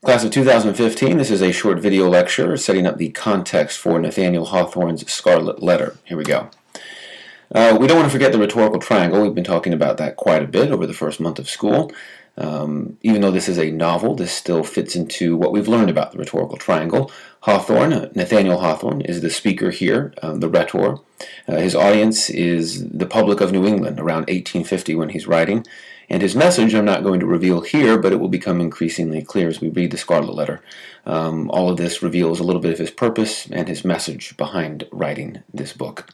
Class of 2015, this is a short video lecture setting up the context for Nathaniel Hawthorne's Scarlet Letter. Here we go. We don't want to forget the rhetorical triangle. We've been talking about that quite a bit over the first month of school. Even though this is a novel, this still fits into what we've learned about the rhetorical triangle. Hawthorne, Nathaniel Hawthorne, is the speaker here, the rhetor. His audience is the public of New England around 1850 when he's writing. And his message I'm not going to reveal here, but it will become increasingly clear as we read the Scarlet Letter. All of this reveals a little bit of his purpose and his message behind writing this book.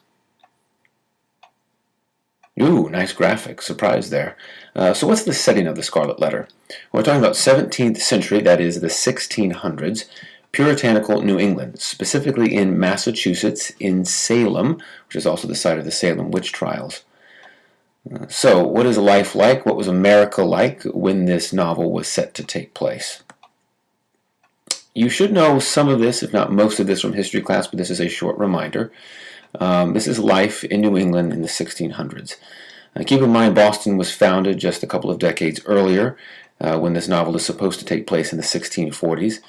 Ooh, nice graphic. Surprise there. So what's the setting of the Scarlet Letter? We're talking about 17th century, that is the 1600s, puritanical New England, specifically in Massachusetts, in Salem, which is also the site of the Salem witch trials. So, what is life like? What was America like when this novel was set to take place? You should know some of this, if not most of this, from history class, but this is a short reminder. This is life in New England in the 1600s. Keep in mind, Boston was founded just a couple of decades earlier, when this novel is supposed to take place in the 1640s.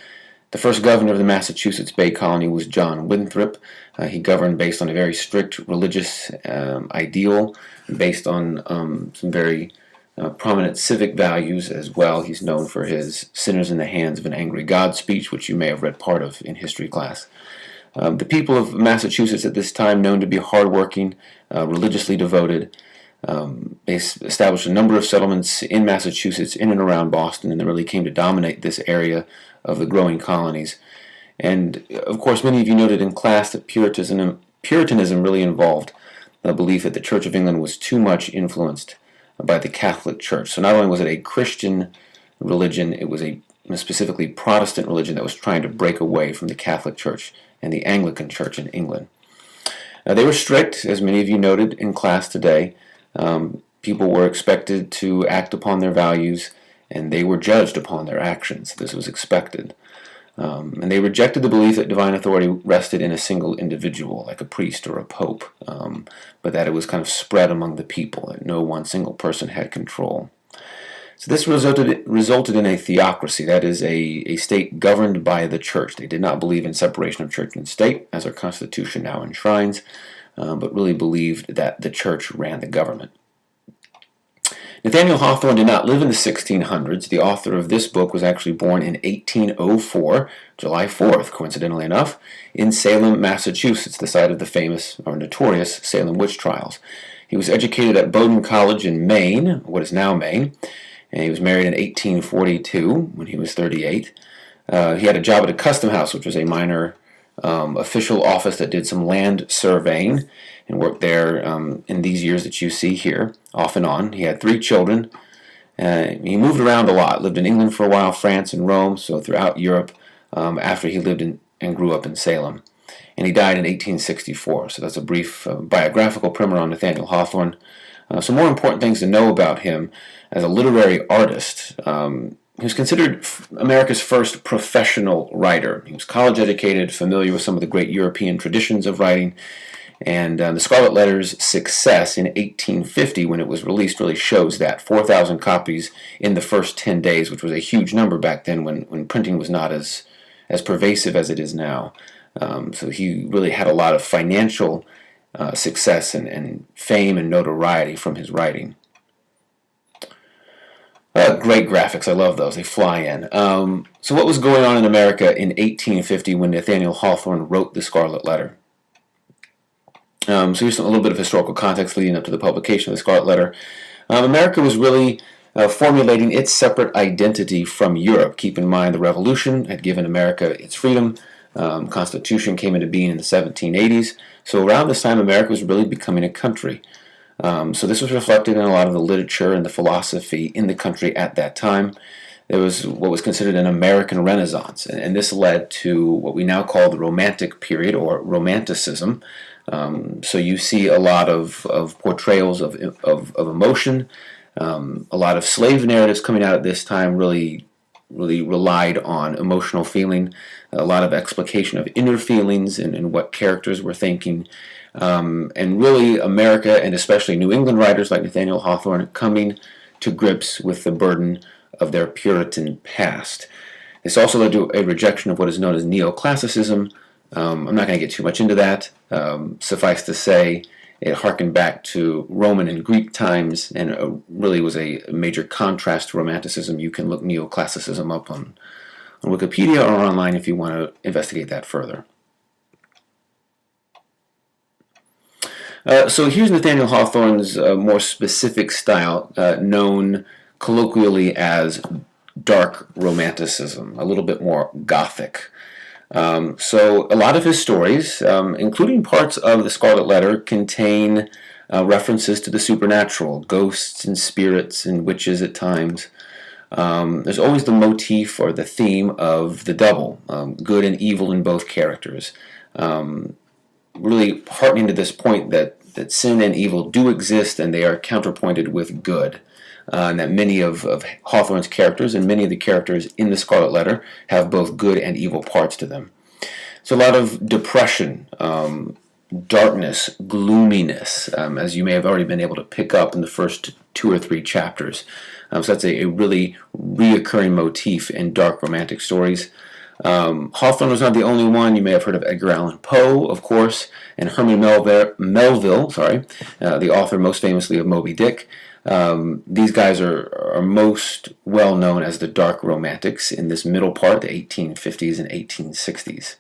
The first governor of the Massachusetts Bay Colony was John Winthrop. He governed based on a very strict religious ideal, based on some very prominent civic values as well. He's known for his sinners in the hands of an angry God speech, which you may have read part of in history class. The people of Massachusetts at this time, known to be hardworking, religiously devoted, they established a number of settlements in Massachusetts, in and around Boston, and they really came to dominate this area of the growing colonies. And, of course, many of you noted in class that Puritanism really involved the belief that the Church of England was too much influenced by the Catholic Church. So not only was it a Christian religion, it was a specifically Protestant religion that was trying to break away from the Catholic Church and the Anglican Church in England. They were strict, as many of you noted in class today. People were expected to act upon their values, and they were judged upon their actions. This was expected. And they rejected the belief that divine authority rested in a single individual, like a priest or a pope, but that it was kind of spread among the people, that no one single person had control. So this resulted in a theocracy, that is, a state governed by the church. They did not believe in separation of church and state, as our Constitution now enshrines, but really believed that the church ran the government. Nathaniel Hawthorne did not live in the 1600s. The author of this book was actually born in 1804, July 4th, coincidentally enough, in Salem, Massachusetts, the site of the famous or notorious Salem witch trials. He was educated at Bowdoin College in Maine, what is now Maine, and he was married in 1842 when he was 38. He had a job at a custom house, which was a minor official office that did some land surveying, and worked there in these years that you see here, off and on. He had 3 children. He moved around a lot, lived in England for a while, France and Rome, so throughout Europe after he lived in and grew up in Salem. And he died in 1864, so that's a brief biographical primer on Nathaniel Hawthorne. Some more important things to know about him as a literary artist. He was considered America's first professional writer. He was college educated, familiar with some of the great European traditions of writing, and the Scarlet Letter's success in 1850 when it was released really shows that. 4,000 copies in the first 10 days, which was a huge number back then when printing was not as pervasive as it is now. So he really had a lot of financial success and fame and notoriety from his writing. Great graphics. I love those. They fly in. So what was going on in America in 1850 when Nathaniel Hawthorne wrote the Scarlet Letter? So here's a little bit of historical context leading up to the publication of the Scarlet Letter. America was really formulating its separate identity from Europe. Keep in mind the Revolution had given America its freedom. Constitution came into being in the 1780s. So around this time, America was really becoming a country. So this was reflected in a lot of the literature and the philosophy in the country at that time. There was what was considered an American Renaissance, and this led to what we now call the Romantic period, or Romanticism. So you see a lot of portrayals of emotion. A lot of slave narratives coming out at this time really relied on emotional feeling, a lot of explication of inner feelings and what characters were thinking. And really America, and especially New England writers like Nathaniel Hawthorne, coming to grips with the burden of their Puritan past. This also led to a rejection of what is known as neoclassicism. I'm not going to get too much into that. Suffice to say, it harkened back to Roman and Greek times and really was a major contrast to Romanticism. You can look neoclassicism up on Wikipedia or online if you want to investigate that further. So here's Nathaniel Hawthorne's more specific style, known colloquially as dark romanticism, a little bit more gothic. So a lot of his stories, including parts of the Scarlet Letter, contain references to the supernatural, ghosts and spirits and witches at times. There's always the motif or the theme of the double, good and evil in both characters. Really heartening to this point that sin and evil do exist and they are counterpointed with good. And that many of Hawthorne's characters and many of the characters in the Scarlet Letter have both good and evil parts to them. So a lot of depression, darkness, gloominess, as you may have already been able to pick up in the first 2 or 3 chapters. So that's a really reoccurring motif in dark romantic stories. Hawthorne was not the only one. You may have heard of Edgar Allan Poe, of course, and Herman Melville, the author most famously of Moby Dick. These guys are most well known as the dark romantics in this middle part, the 1850s and 1860s.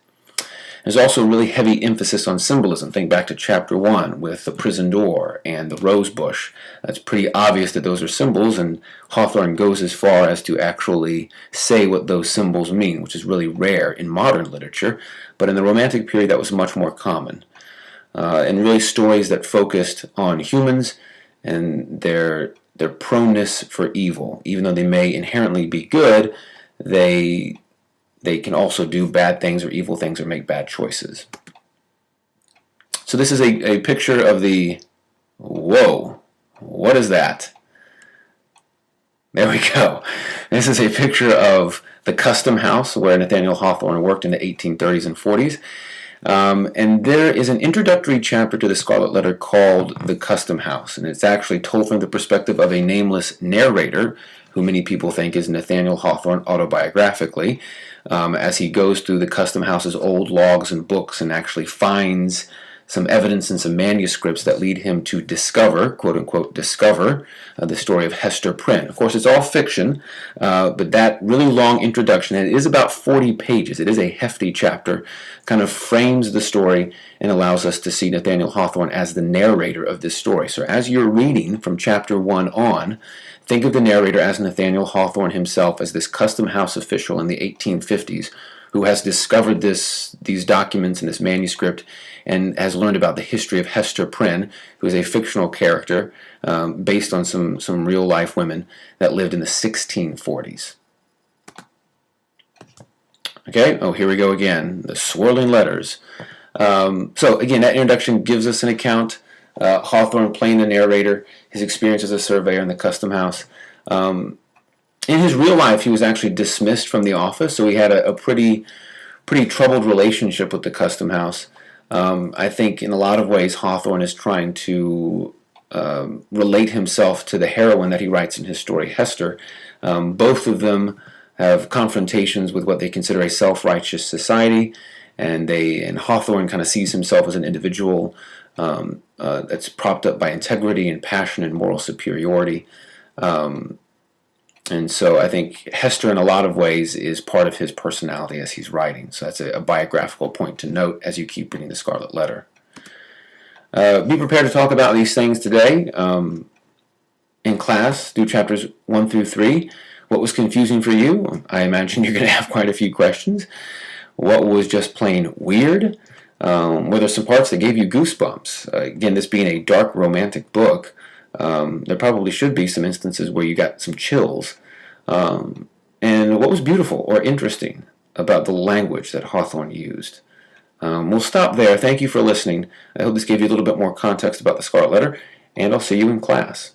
There's also a really heavy emphasis on symbolism. Think back to chapter 1 with the prison door and the rose bush. It's pretty obvious that those are symbols, and Hawthorne goes as far as to actually say what those symbols mean, which is really rare in modern literature, but in the Romantic period that was much more common. And really stories that focused on humans and their proneness for evil. Even though they may inherently be good, they can also do bad things or evil things or make bad choices. So this is a picture of the... Whoa! What is that? There we go. This is a picture of the Custom House where Nathaniel Hawthorne worked in the 1830s and 40s. And there is an introductory chapter to the Scarlet Letter called The Custom House, and it's actually told from the perspective of a nameless narrator, who many people think is Nathaniel Hawthorne autobiographically, as he goes through the Custom House's old logs and books and actually finds some evidence and some manuscripts that lead him to discover, quote-unquote, discover the story of Hester Prynne. Of course, it's all fiction, but that really long introduction, and it is about 40 pages, it is a hefty chapter, kind of frames the story and allows us to see Nathaniel Hawthorne as the narrator of this story. So as you're reading from chapter 1 on, think of the narrator as Nathaniel Hawthorne himself, as this Custom House official in the 1850s who has discovered these documents and this manuscript and has learned about the history of Hester Prynne, who is a fictional character based on some real-life women that lived in the 1640s. Okay, oh, here we go again, the swirling letters. So again, that introduction gives us an account. Hawthorne playing the narrator, his experience as a surveyor in the Custom House. In his real life, he was actually dismissed from the office, so he had a pretty troubled relationship with the Custom House. I think in a lot of ways Hawthorne is trying to relate himself to the heroine that he writes in his story, Hester. Both of them have confrontations with what they consider a self-righteous society, and Hawthorne kind of sees himself as an individual that's propped up by integrity and passion and moral superiority. And so I think Hester in a lot of ways is part of his personality as he's writing. So that's a biographical point to note as you keep reading the Scarlet Letter. Be prepared to talk about these things today in class. Do chapters 1 through 3. What was confusing for you? I imagine you're going to have quite a few questions. What was just plain weird? Were there some parts that gave you goosebumps? Again, this being a dark romantic book, there probably should be some instances where you got some chills. And what was beautiful or interesting about the language that Hawthorne used? We'll stop there. Thank you for listening. I hope this gave you a little bit more context about the Scarlet Letter, and I'll see you in class.